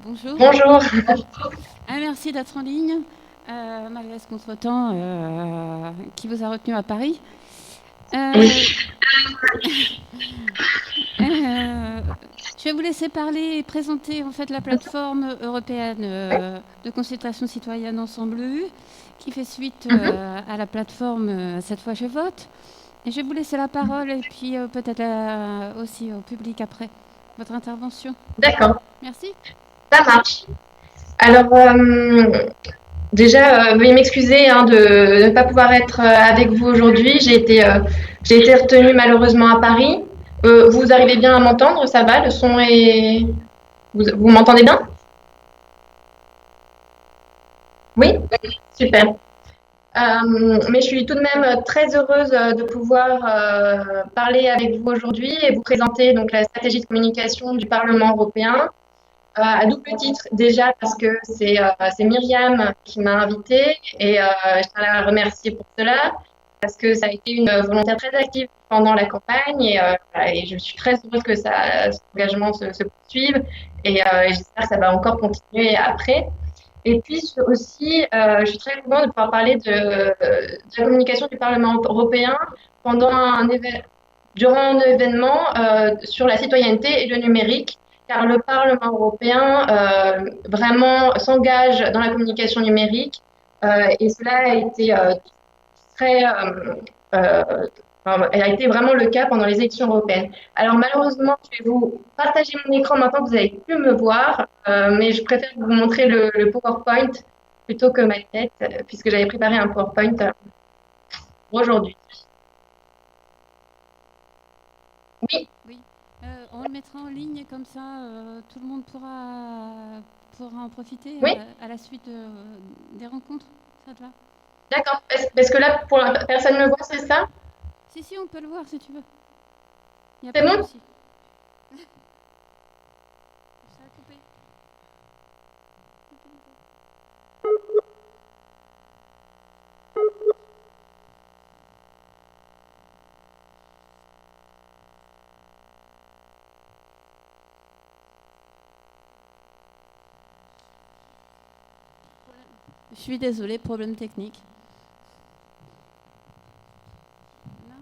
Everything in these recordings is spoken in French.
Bonjour. Bonjour. Merci d'être en ligne, malgré ce contretemps qui vous a retenu à Paris. Euh, Oui, euh, je vais vous laisser parler et présenter en fait la plateforme européenne de consultation citoyenne Ensemble EU, qui fait suite à la plateforme Cette fois je vote. Et je vais vous laisser la parole et puis peut-être aussi au public après votre intervention. d'accord, Merci. ça marche. Alors, déjà, veuillez m'excuser hein, de ne pas pouvoir être avec vous aujourd'hui. J'ai été retenue malheureusement à Paris. Vous arrivez bien à m'entendre? Ça va? Le son est... Vous m'entendez bien? Oui? Super. Mais je suis tout de même très heureuse de pouvoir parler avec vous aujourd'hui et vous présenter donc la stratégie de communication du Parlement européen. À double titre, déjà parce que c'est Myriam qui m'a invitée et je tiens à la remercier pour cela, parce que ça a été une volontaire très active pendant la campagne et je suis très heureuse que cet engagement se poursuive et j'espère que ça va encore continuer après. Et puis aussi, je suis très contente de pouvoir parler de la communication du Parlement européen pendant durant un événement sur la citoyenneté et le numérique, car le Parlement européen vraiment s'engage dans la communication numérique et cela a été très, a été vraiment le cas pendant les élections européennes. Alors malheureusement, je vais vous partager mon écran maintenant que vous avez pu me voir, mais je préfère vous montrer le PowerPoint plutôt que ma tête, puisque j'avais préparé un PowerPoint pour aujourd'hui. Oui, Oui, on le mettra en ligne comme ça, tout le monde pourra en profiter oui, à la suite des rencontres. Ça te va? d'accord. Parce que là, personne ne me voit, c'est ça? Si, si, on peut le voir si tu veux. Il n'y a C'est pas de bon? souci. Ça a coupé. Je suis désolée, problème technique. Non,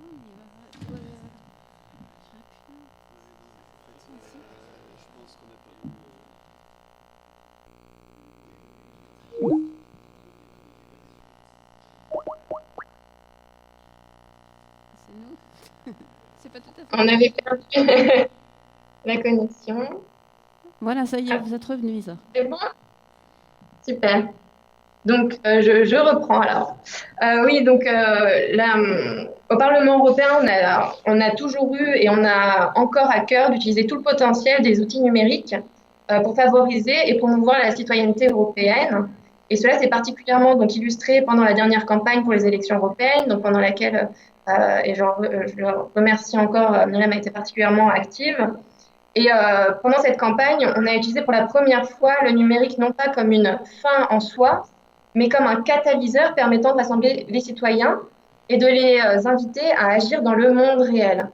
mais c'est nous. C'est pas tout à fait On nous. avait perdu la connexion. Voilà, ça y est, Ah, vous êtes revenu, Isa. c'est bon? Super. Donc, je reprends alors. Oui, donc là, au Parlement européen, on a toujours eu et on a encore à cœur d'utiliser tout le potentiel des outils numériques pour favoriser et promouvoir la citoyenneté européenne. Et cela s'est particulièrement donc illustré pendant la dernière campagne pour les élections européennes, donc pendant laquelle, je remercie encore, Myriam a été particulièrement active. Et pendant cette campagne, on a utilisé pour la première fois le numérique non pas comme une fin en soi, mais comme un catalyseur permettant de rassembler les citoyens et de les inviter à agir dans le monde réel.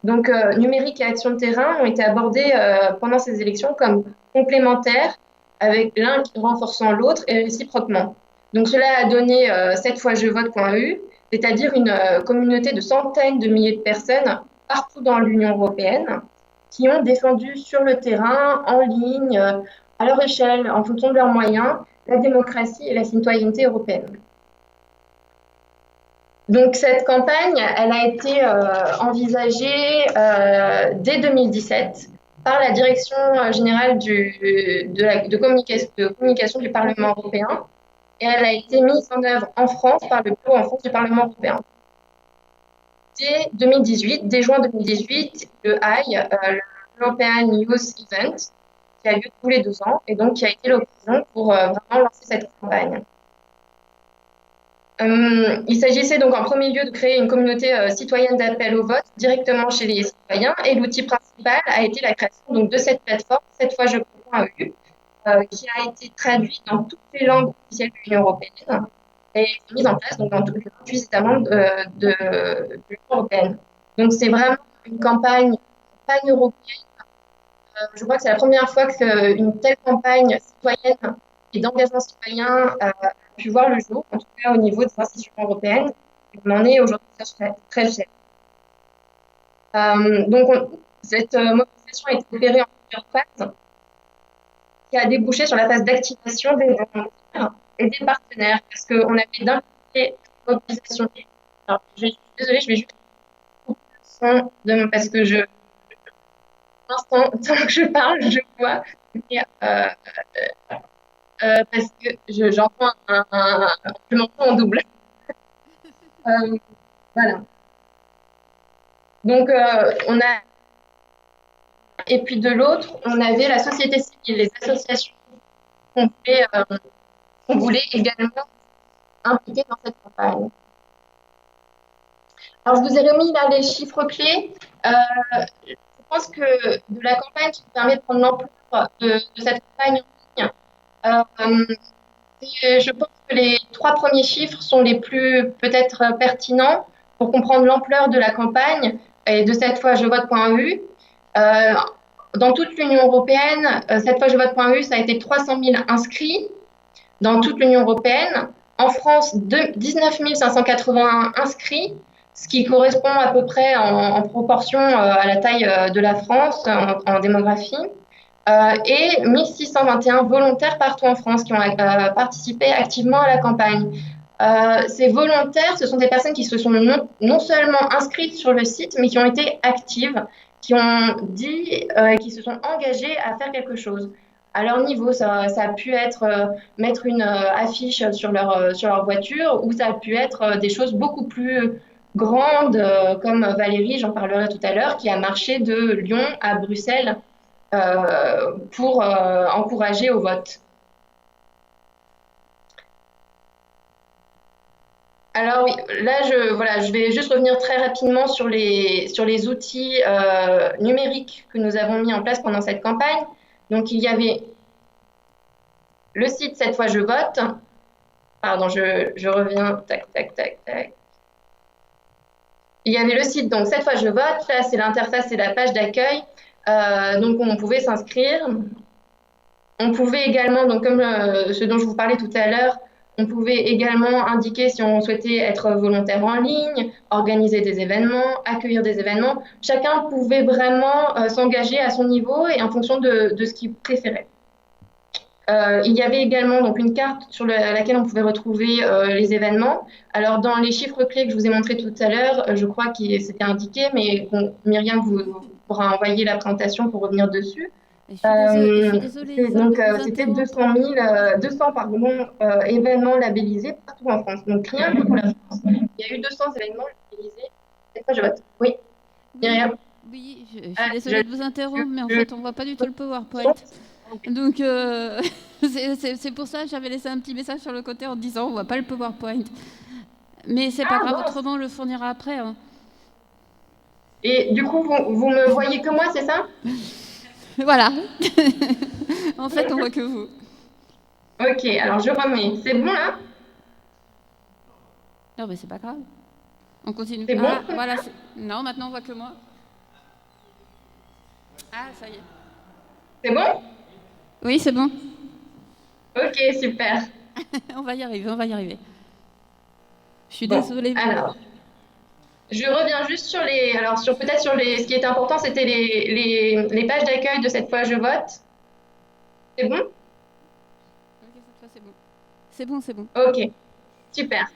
Donc, numérique et action de terrain ont été abordés pendant ces élections comme complémentaires, avec l'un renforçant l'autre et réciproquement. Donc, cela a donné cette fois je vote.eu, c'est-à-dire une communauté de centaines de milliers de personnes partout dans l'Union européenne qui ont défendu sur le terrain, en ligne, à leur échelle, en fonction de leurs moyens, la démocratie et la citoyenneté européenne. Donc cette campagne, elle a été envisagée dès 2017 par la Direction générale de communication du Parlement européen et elle a été mise en œuvre en France par le bureau en France du Parlement européen. Dès 2018, dès juin 2018, le AI, l'European Youth Event, qui a lieu tous les 2 ans et donc qui a été l'occasion pour vraiment lancer cette campagne. Il s'agissait donc en premier lieu de créer une communauté citoyenne d'appel au vote directement chez les citoyens et l'outil principal a été la création donc, de cette plateforme, cette fois je comprends.eu, qui a été traduite dans toutes les langues officielles de l'Union européenne et mise en place donc, dans tous les 28 États membres de l'Union européenne. Donc c'est vraiment une campagne pan-européenne je crois que c'est la première fois qu'une telle campagne citoyenne et d'engagement citoyen a pu voir le jour, en tout cas au niveau des institutions européennes. Et on en est aujourd'hui très, très fiers. Cette mobilisation a été opérée en plusieurs phases, qui a débouché sur la phase d'activation des volontaires et des partenaires, parce qu'on avait d'un côté la mobilisation. Alors, je suis désolée, je vais juste couper le son parce que pour l'instant, tant que je parle, je vois, mais, parce que j'entends je m'entends en double. Voilà. Donc, on a, et puis de l'autre, on avait la société civile, les associations qu'on voulait également impliquer dans cette campagne. Alors, je vous ai remis là les chiffres clés. Je pense que de la campagne qui permet de prendre l'ampleur de cette campagne en ligne, je pense que les 3 premiers chiffres sont les plus peut-être pertinents pour comprendre l'ampleur de la campagne et de cette fois je vote.eu. Dans toute l'Union européenne, cette fois je vote.eu, ça a été 300 000 inscrits dans toute l'Union européenne. En France, 19 581 inscrits, ce qui correspond à peu près en proportion à la taille de la France en démographie. Et 1621 volontaires partout en France qui ont participé activement à la campagne. Ces volontaires, ce sont des personnes qui se sont non seulement inscrites sur le site, mais qui ont été actives, qui ont dit, qui se sont engagées à faire quelque chose. À leur niveau, ça a pu être mettre une affiche sur leur voiture, ou ça a pu être des choses beaucoup plus grandes, comme Valérie, j'en parlerai tout à l'heure, qui a marché de Lyon à Bruxelles pour encourager au vote. Alors oui, là, je vais juste revenir très rapidement sur les outils numériques que nous avons mis en place pendant cette campagne. Donc, il y avait le site Cette fois je vote. Pardon, je reviens. Tac, tac, tac, tac. Il y avait le site, donc Cette fois je vote. Là, c'est l'interface et la page d'accueil. Donc, on pouvait s'inscrire. On pouvait également, donc comme ce dont je vous parlais tout à l'heure, on pouvait également indiquer si on souhaitait être volontaire en ligne, organiser des événements, accueillir des événements. Chacun pouvait vraiment s'engager à son niveau et en fonction de ce qu'il préférait. Il y avait également donc une carte sur laquelle on pouvait retrouver les événements. Alors, dans les chiffres clés que je vous ai montrés tout à l'heure, je crois que c'était indiqué, mais bon, Myriam vous pourra envoyer la présentation pour revenir dessus. Je suis désolée. Donc, c'était 200 événements labellisés partout en France. Donc, rien que pour la France, il y a eu 200 événements labellisés. Cette fois, je vote. Oui, Myriam. Oui, je suis désolée de vous interrompre, mais en fait, on ne voit pas du tout le PowerPoint. Donc, c'est pour ça que j'avais laissé un petit message sur le côté en disant on ne voit pas le PowerPoint. Mais c'est pas grave, autrement on le fournira après. Hein. Et du coup, vous me voyez que moi, c'est ça? Voilà. En fait, on voit que vous. Ok, alors je remets. C'est bon là? Non, mais c'est pas grave. On continue. C'est bon? Voilà. Non, maintenant on voit que moi. Ah, ça y est. C'est bon? Oui, c'est bon. Ok, super. On va y arriver. Je suis désolée. Alors, je reviens juste sur ce qui est important, c'était les pages d'accueil de Cette fois je vote. C'est bon? Ok, cette fois c'est bon. C'est bon. Ok, super.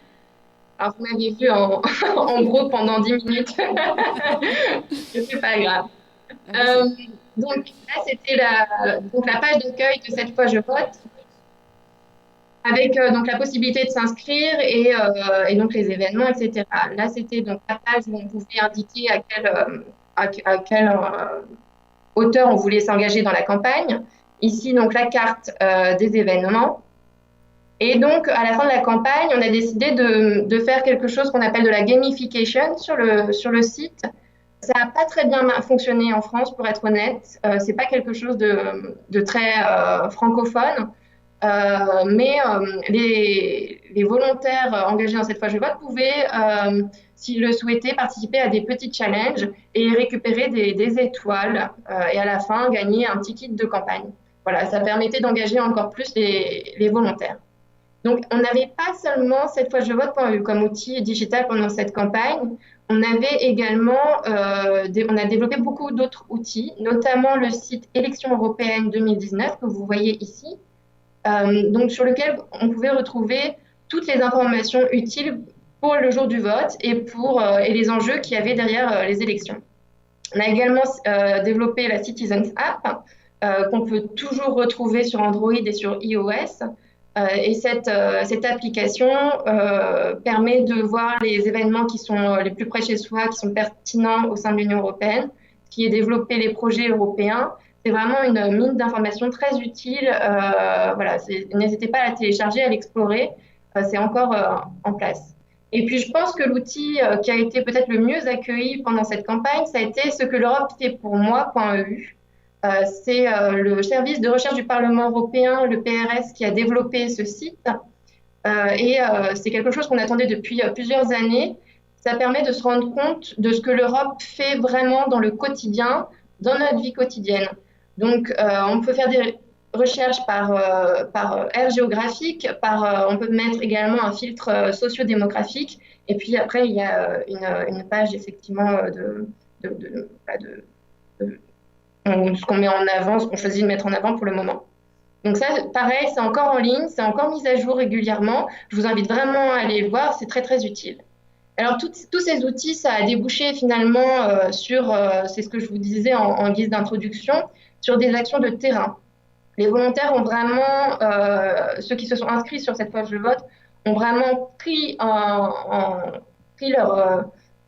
Alors, vous m'aviez vu en gros pendant 10 minutes. C'est pas grave. Donc, là, c'était la page d'accueil de Cette fois je vote, avec donc la possibilité de s'inscrire et donc les événements, etc. Là, c'était donc la page où on pouvait indiquer à quelle hauteur on voulait s'engager dans la campagne. Ici, donc la carte des événements. Et donc, à la fin de la campagne, on a décidé de faire quelque chose qu'on appelle de la gamification sur le site. Ça n'a pas très bien fonctionné en France, pour être honnête. C'est pas quelque chose de très francophone. Mais les volontaires engagés dans cette fois je vote pouvaient, s'ils le souhaitaient, participer à des petits challenges et récupérer des étoiles et à la fin gagner un petit kit de campagne. Voilà, ça permettait d'engager encore plus les volontaires. Donc, on n'avait pas seulement cette fois je vote.eu comme outil digital pendant cette campagne, on avait également, on a développé beaucoup d'autres outils, notamment le site Élections européennes 2019 que vous voyez ici, donc sur lequel on pouvait retrouver toutes les informations utiles pour le jour du vote et les enjeux qu'il y avait derrière les élections. On a également développé la Citizens App qu'on peut toujours retrouver sur Android et sur iOS. Et cette application permet de voir les événements qui sont les plus près de chez soi, qui sont pertinents au sein de l'Union européenne, qui est développer les projets européens. C'est vraiment une mine d'informations très utile. Voilà, n'hésitez pas à la télécharger, à l'explorer. C'est encore en place. Et puis, je pense que l'outil qui a été peut-être le mieux accueilli pendant cette campagne, ça a été ce que l'Europe fait pour moi.eu. C'est le service de recherche du Parlement européen, le PRS, qui a développé ce site. C'est quelque chose qu'on attendait depuis plusieurs années. Ça permet de se rendre compte de ce que l'Europe fait vraiment dans le quotidien, dans notre vie quotidienne. Donc, on peut faire des recherches par aire géographique, on peut mettre également un filtre socio-démographique. Et puis après, il y a une page effectivement ce qu'on met en avant, ce qu'on choisit de mettre en avant pour le moment. Donc ça, pareil, c'est encore en ligne, c'est encore mis à jour régulièrement. Je vous invite vraiment à aller voir, c'est très, très utile. Alors, tous ces outils, ça a débouché finalement sur, c'est ce que je vous disais en guise d'introduction, sur des actions de terrain. Les volontaires ont vraiment, ceux qui se sont inscrits sur cette page de vote, ont vraiment pris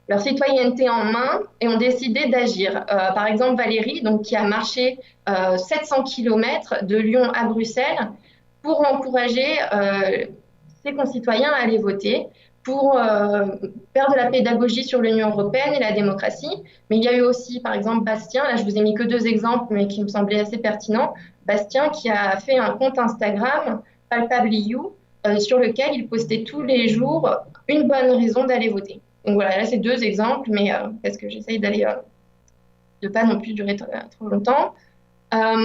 leur citoyenneté en main et ont décidé d'agir. Par exemple, Valérie, donc, qui a marché 700 km de Lyon à Bruxelles pour encourager ses concitoyens à aller voter, pour faire de la pédagogie sur l'Union européenne et la démocratie. Mais il y a eu aussi, par exemple, Bastien, là je vous ai mis que 2 exemples, mais qui me semblaient assez pertinents. Bastien qui a fait un compte Instagram, Palpably sur lequel il postait tous les jours une bonne raison d'aller voter. Donc voilà, là c'est 2 exemples, mais parce que j'essaye d'aller, de pas non plus durer trop longtemps. À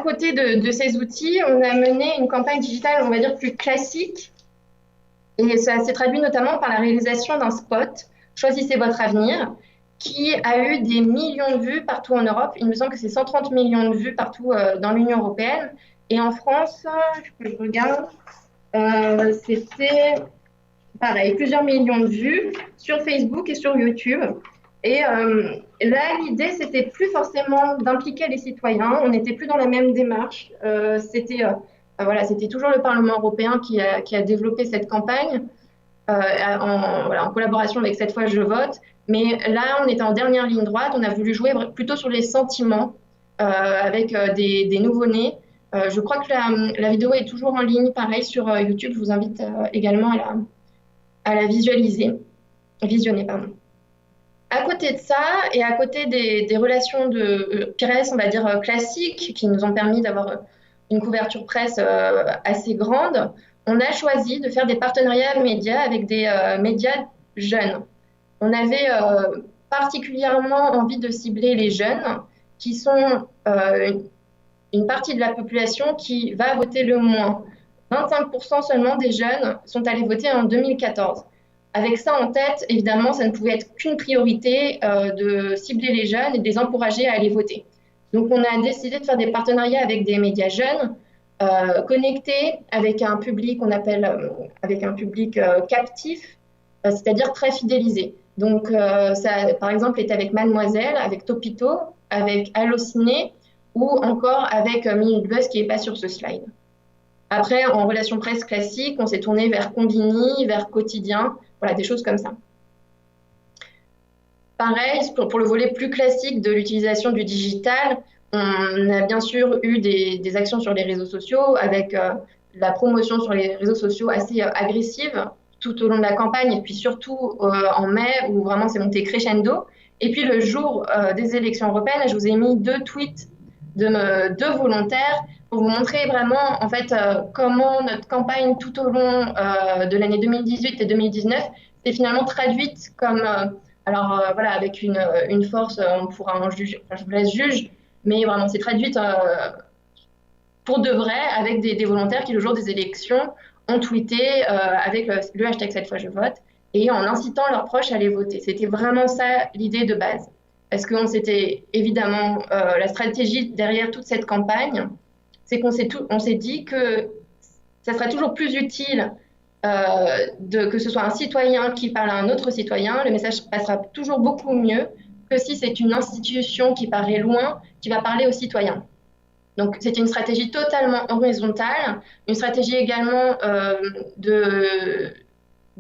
côté de ces outils, on a mené une campagne digitale, on va dire, plus classique. Et ça s'est traduit notamment par la réalisation d'un spot, Choisissez votre avenir, qui a eu des millions de vues partout en Europe. Il me semble que c'est 130 millions de vues partout dans l'Union européenne. Et en France, je regarde, c'était pareil, plusieurs millions de vues sur Facebook et sur YouTube. Et là, l'idée, c'était plus forcément d'impliquer les citoyens. On n'était plus dans la même démarche. C'était toujours le Parlement européen qui a développé cette campagne en collaboration avec Cette fois je vote. Mais là, on était en dernière ligne droite. On a voulu jouer plutôt sur les sentiments avec des nouveau-nés. Je crois que la vidéo est toujours en ligne, pareil, sur YouTube. Je vous invite également à la visionner. À côté de ça, et à côté des relations de presse, on va dire classiques, qui nous ont permis d'avoir une couverture presse assez grande, on a choisi de faire des partenariats médias avec des médias jeunes. On avait particulièrement envie de cibler les jeunes, qui sont une partie de la population qui va voter le moins. 25% seulement des jeunes sont allés voter en 2014. Avec ça en tête, évidemment, ça ne pouvait être qu'une priorité de cibler les jeunes et de les encourager à aller voter. Donc, on a décidé de faire des partenariats avec des médias jeunes, connectés avec un public captif, c'est-à-dire très fidélisé. Donc, ça, par exemple, est avec Mademoiselle, avec Topito, avec Allociné ou encore avec Minute Buzz qui n'est pas sur ce slide. Après, en relation presse classique, on s'est tourné vers Combini, vers Quotidien, voilà, des choses comme ça. Pareil, pour le volet plus classique de l'utilisation du digital, on a bien sûr eu des actions sur les réseaux sociaux avec la promotion sur les réseaux sociaux assez agressive tout au long de la campagne et puis surtout en mai où vraiment c'est monté crescendo. Et puis le jour des élections européennes, je vous ai mis 2 tweets de 2 volontaires pour vous montrer vraiment en fait comment notre campagne tout au long de l'année 2018 et 2019 s'est finalement traduite comme voilà, avec une force, on pourra en juger, enfin, je vous laisse juge, mais vraiment c'est traduite pour de vrai avec des volontaires qui le jour des élections ont tweeté avec le hashtag cette fois je vote et en incitant leurs proches à aller voter. C'était vraiment ça l'idée de base. Parce qu'on s'était évidemment, la stratégie derrière toute cette campagne, c'est qu'on s'est dit que ça serait toujours plus utile que ce soit un citoyen qui parle à un autre citoyen, le message passera toujours beaucoup mieux que si c'est une institution qui paraît loin, qui va parler aux citoyens. Donc, c'était une stratégie totalement horizontale, une stratégie également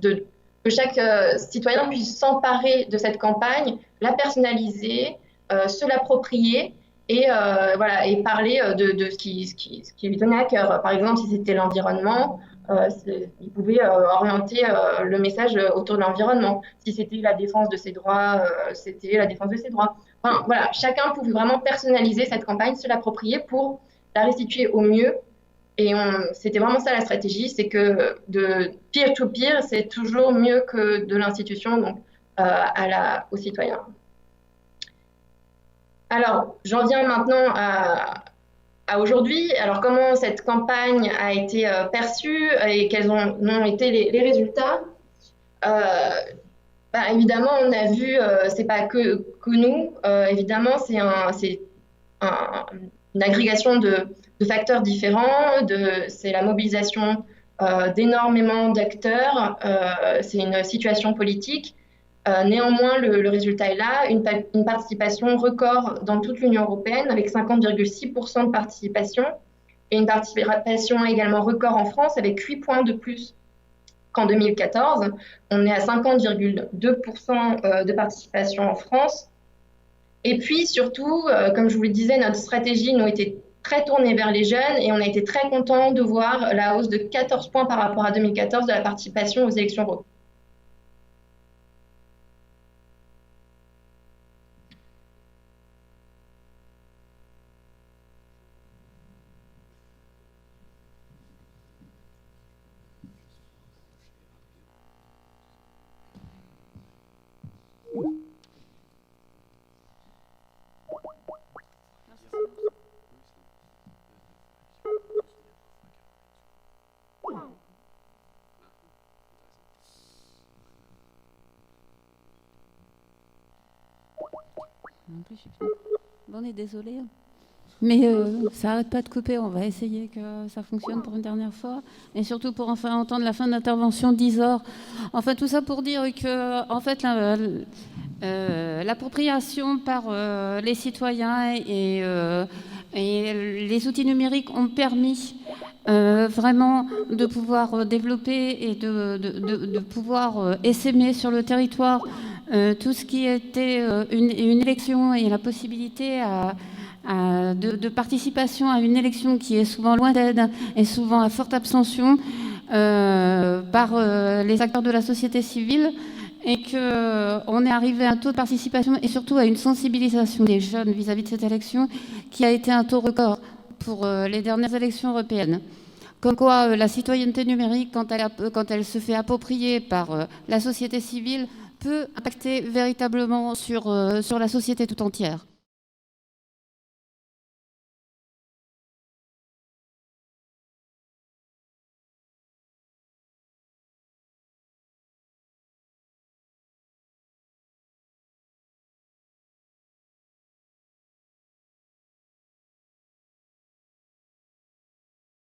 que chaque citoyen puisse s'emparer de cette campagne, la personnaliser, se l'approprier et, voilà, et parler de ce qui lui tenait à cœur. Par exemple, si c'était l'environnement, il pouvait orienter le message autour de l'environnement. Si c'était la défense de ses droits, c'était la défense de ses droits. Enfin, voilà, chacun pouvait vraiment personnaliser cette campagne, se l'approprier pour la restituer au mieux. Et c'était vraiment ça la stratégie, c'est que de peer-to-peer, c'est toujours mieux que de l'institution, donc aux citoyens. Alors, j'en viens maintenant à aujourd'hui. Alors, comment cette campagne a été perçue et quels ont été les résultats? Évidemment, on a vu, c'est pas que nous, évidemment, c'est une agrégation de facteurs différents, c'est la mobilisation d'énormément d'acteurs, c'est une situation politique. Néanmoins, le résultat est là, une participation record dans toute l'Union européenne avec 50,6% de participation et une participation également record en France avec 8 points de plus qu'en 2014. On est à 50,2% de participation en France. Et puis surtout, comme je vous le disais, notre stratégie nous était très tournée vers les jeunes et on a été très contents de voir la hausse de 14 points par rapport à 2014 de la participation aux élections européennes. Bon, on est désolé, mais ça n'arrête pas de couper. On va essayer que ça fonctionne pour une dernière fois, et surtout pour enfin entendre la fin de l'intervention d'Isor. Enfin, tout ça pour dire que, en fait, l'appropriation par les citoyens et les outils numériques ont permis vraiment de pouvoir développer et de pouvoir essaimer sur le territoire tout ce qui était une élection et la possibilité de participation à une élection qui est souvent loin d'être et souvent à forte abstention par les acteurs de la société civile, et qu'on est arrivé à un taux de participation et surtout à une sensibilisation des jeunes vis-à-vis de cette élection qui a été un taux record pour les dernières élections européennes. Comme quoi, la citoyenneté numérique, quand elle se fait approprier par la société civile, peut impacter véritablement sur la société tout entière.